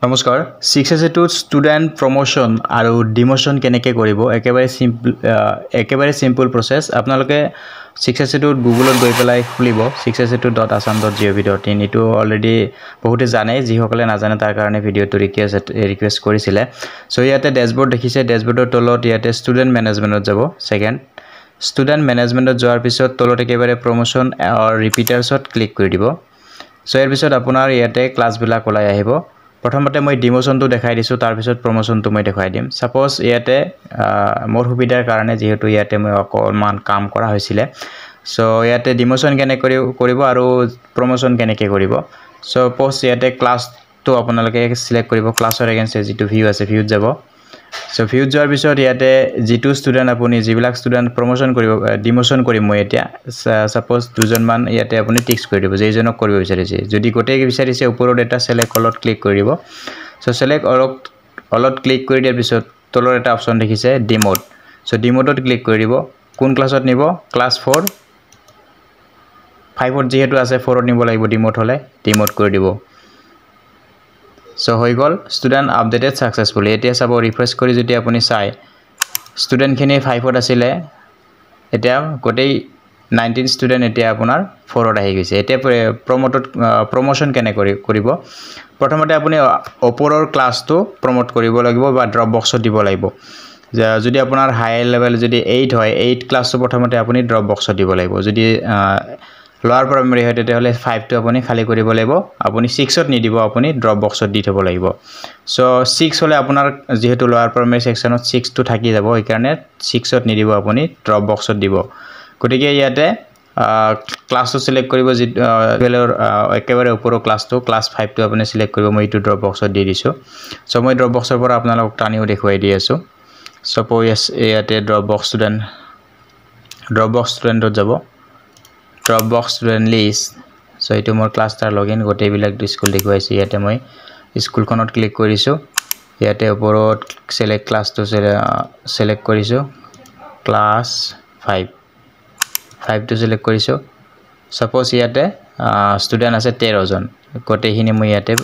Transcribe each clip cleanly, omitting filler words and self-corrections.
নমস্কাৰ Shiksha Setu student promotion আৰু demotion কেনেকৈ কৰিব একেবাৰে সিম্পল প্ৰসেস আপোনালোকে শিক্ষাসেতুত গুগলত গৈ পেলাই খুলিব শিক্ষাসেতু.assam.gov.in এটো অলৰেডি বহুতে জানে যিসকলে নাজানে তাৰ কাৰণে ভিডিওটো ৰিকুৱেষ্ট কৰিছিলে সো ইয়াতে ড্যাশবোৰ্ড দেখিছে ড্যাশবোৰ্ডৰ তলত ইয়াতে ষ্টুডেণ্ট মেনেজমেন্টত যাব সেকেন্ড ষ্টুডেণ্ট মেনেজমেন্টত যোৱাৰ পিছত তলত একেবাৰে প্ৰমোশন আৰু ৰিপিটাৰ্ছত ক্লিক কৰি দিব সো ইয়াৰ পিছত আপোনাৰ ইয়াতে ক্লাছবিলাক ওলাই আহিব প্ৰথমতে মই ডিমোশনটো দেখাই দিছো তাৰ পিছত প্ৰমোশনটো মই দেখাই দিম সাপোজ ইয়াতে মোৰ সুবিধাৰ কাৰণে যেহেতু ইয়াতে মই অকমান কাম কৰা হৈছিল সো ইয়াতে ডিমোশন কেনেকৈ কৰিব আৰু প্ৰমোশন কেনেকৈ কৰিব সো পোষ্ট ইয়াতে ক্লাছটো আপোনালোকে সিলেক্ট কৰিব ক্লাছৰ এগেইনষ্ট যেটো ভিউ আছে ভিউত যাব সো ভিউত যোৱাৰ পিছত ইয়াতে যেটো ষ্টুডেণ্ট আপুনি যিবিলাক ষ্টুডেণ্ট প্ৰমোশন কৰিব ডিমোশন কৰিম মই এতিয়া সাপোজ দুজন মান ইয়াতে আপুনি টিক্স কৰি দিব যেইজনক কৰিব বিচাৰিছে যদি গোটেই বিচাৰিছে ওপৰত এটা সিলেক্ট অলত ক্লিক কৰি দিব সো সিলেক্ট অলত ক্লিক কৰি দিয়াৰ পিছত তলৰ এটা অপচন দেখিছে ডিমোট সো ডিমোটত ক্লিক কৰি দিব কোন ক্লাছত নিব ক্লাছ 4 5ত যেহেতু আছে 4ত নিব লাগিব ডিমোট হলে ডিমোট কৰি দিব সো হৈ গল ষ্টুডেণ্ট আপডেটেড সাকসেসফুলি এতিয়া সব ৰিফ্ৰেশ কৰি যদি আপুনি চাই ষ্টুডেণ্ট খিনি 5ত আছিল এতিয়া গোটেই 19 ষ্টুডেণ্ট এতিয়া আপোনাৰ 4ত আহি গৈছে এতিয়া প্ৰমোশন কেনে কৰিব প্ৰথমতে আপুনি ওপৰৰ ক্লাছটো প্ৰমোট কৰিব লাগিব বা ড্ৰপ বক্সত দিব লাগিব যদি আপোনাৰ হাই লেভেল যদি 8 হয় 8 ক্লাছটো প্ৰথমতে আপুনি ড্ৰপ বক্সত দিব লাগিব যদি লোৱাৰ প্ৰাইমাৰী হয় তেতিয়াহলে 5 টো আপুনি খালি কৰিব লাগিব আপুনি 6ত নিদিব আপুনি ড্ৰপ বক্সত দি থব লাগিব সো 6 হলে আপোনাৰ যেহেতু লোৱাৰ প্ৰাইমাৰী সেকশনত 6 টো থাকি যাব এই কাৰণে 6ত নিদিব আপুনি ড্ৰপ বক্সত দিব গতিকে ইয়াতে ক্লাছটো সিলেক্ট কৰিব যি লেভেলৰ একেবাৰে ওপৰৰ ক্লাছটো ক্লাছ 5 টো আপুনি সিলেক্ট কৰিব মই ইটো ড্ৰপ বক্সত দি দিছো সো মই ড্ৰপ বক্সৰ পৰা আপোনালোকক টানিও দেখুৱাই দি আছো সপোজ ইয়াতে ড্ৰপ বক্স ষ্টুডেণ্টত যাব drop box student list so এটো মোৰ ক্লাছটাৰ লগইন গোটেই বিলাক স্কুল দেখুৱাইছে ইয়াতে মই স্কুলখনত ক্লিক কৰিছো ইয়াতে ওপৰত সিলেক্ট ক্লাছটো সিলেক্ট কৰিছো ক্লাছ 5 টো সিলেক্ট কৰিছো সাপোজ ইয়াতে ষ্টুডেণ্ট আছে 13 জন গোটেইখিনি মই ইয়াতে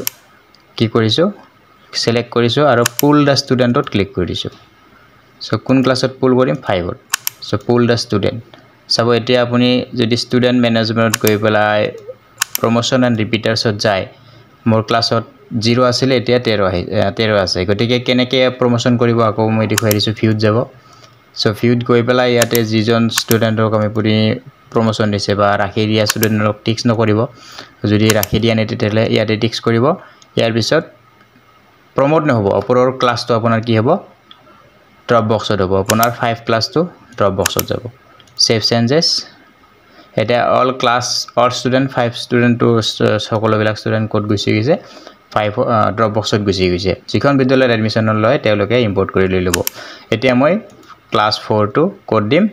কি কৰিছো সিলেক্ট কৰিছো আৰু পুল দা ষ্টুডেণ্টত ক্লিক কৰি দিছো সো কোন ক্লাছত পুল কৰিম 5ত সো পুল দা ষ্টুডেণ্ট সব এতিয়া আপুনি যদি ষ্টুডেণ্ট মেনেজমেন্টত গৈ পেলাই প্ৰমোশন এণ্ড ৰিপিটাৰ্ছত যায় মোৰ ক্লাছত 0 আছিল এতিয়া 13 আছে গতিকে কেনেকৈ প্ৰমোশন কৰিব আকৌ মই দেখুৱাই দিছো ভিউত যাব সো ভিউত গৈ পেলাই ইয়াতে যিজন ষ্টুডেণ্টক আমি পুৰি প্ৰমোশন দিছে বা ৰাখি দিয়া ষ্টুডেণ্টক টিক্স নকৰিব যদি ৰাখি দিয়া নাই তেতিয়ালে ইয়াতে টিক্স কৰিব ইয়াৰ পিছত প্ৰমোট নহব ওপৰৰ ক্লাছটো আপোনাৰ কি হ'ব ড্ৰপ বক্সত হ'ব আপোনাৰ 5 ক্লাছটো ড্ৰপ বক্সত যাব সেভ চেঞ্জেছ এটা অল ষ্টুডেণ্ট 5 ষ্টুডেণ্ট টু সকলোবিলাক ষ্টুডেণ্ট কোড গুচি গৈছে 5 ড্ৰপ বক্সত গুচি গৈছে যিখন বিদ্যালয়ত এডমিশন লয় তেওঁলোকে ইম্পোৰ্ট কৰি লৈ ল'ব এতিয়া মই ক্লাছ 4 টো কোড দিম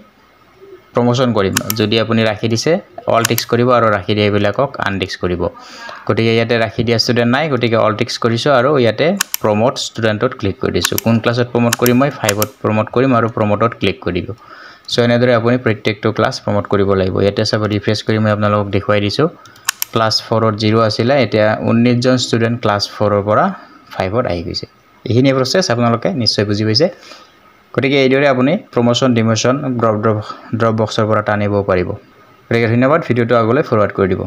প্ৰমোশন কৰিম যদি আপুনি ৰাখি দিছে অল টিক্স কৰিব আৰু ৰাখি দিয়া বিলাকক আনটিক্স কৰিব গতিকে ইয়াতে ৰাখি দিয়া ষ্টুডেণ্ট নাই গতিকে অল টিক্স কৰিছো আৰু ইয়াতে প্ৰমোট ষ্টুডেণ্টত ক্লিক কৰি দিছো কোন ক্লাছত প্ৰমোট কৰিম মই 5ত প্ৰমোট কৰিম আৰু প্ৰমোটত ক্লিক কৰি দিব সো এনেদৰে আপুনি প্ৰত্যেকটো ক্লাছ প্ৰমোট কৰিব লাগিব ইয়াতে সব ৰিফ্ৰেশ কৰি মই আপোনালোকক দেখুৱাই দিছো ক্লাছ 4ত 0 আছিল এতিয়া 19 জন ষ্টুডেণ্ট ক্লাছ 4ৰ পৰা 5ত আহি গৈছে এইখিনি প্ৰসেস আপোনালোকে নিশ্চয় বুজি পাইছে গতিকে এইদৰে আপুনি প্ৰমোশন ডিমোশন ড্ৰপ বক্সৰ পৰা টানিব পাৰিব গতিকে ধন্যবাদ ভিডিওটো আগলৈ ফৰৱাৰ্ড কৰি দিব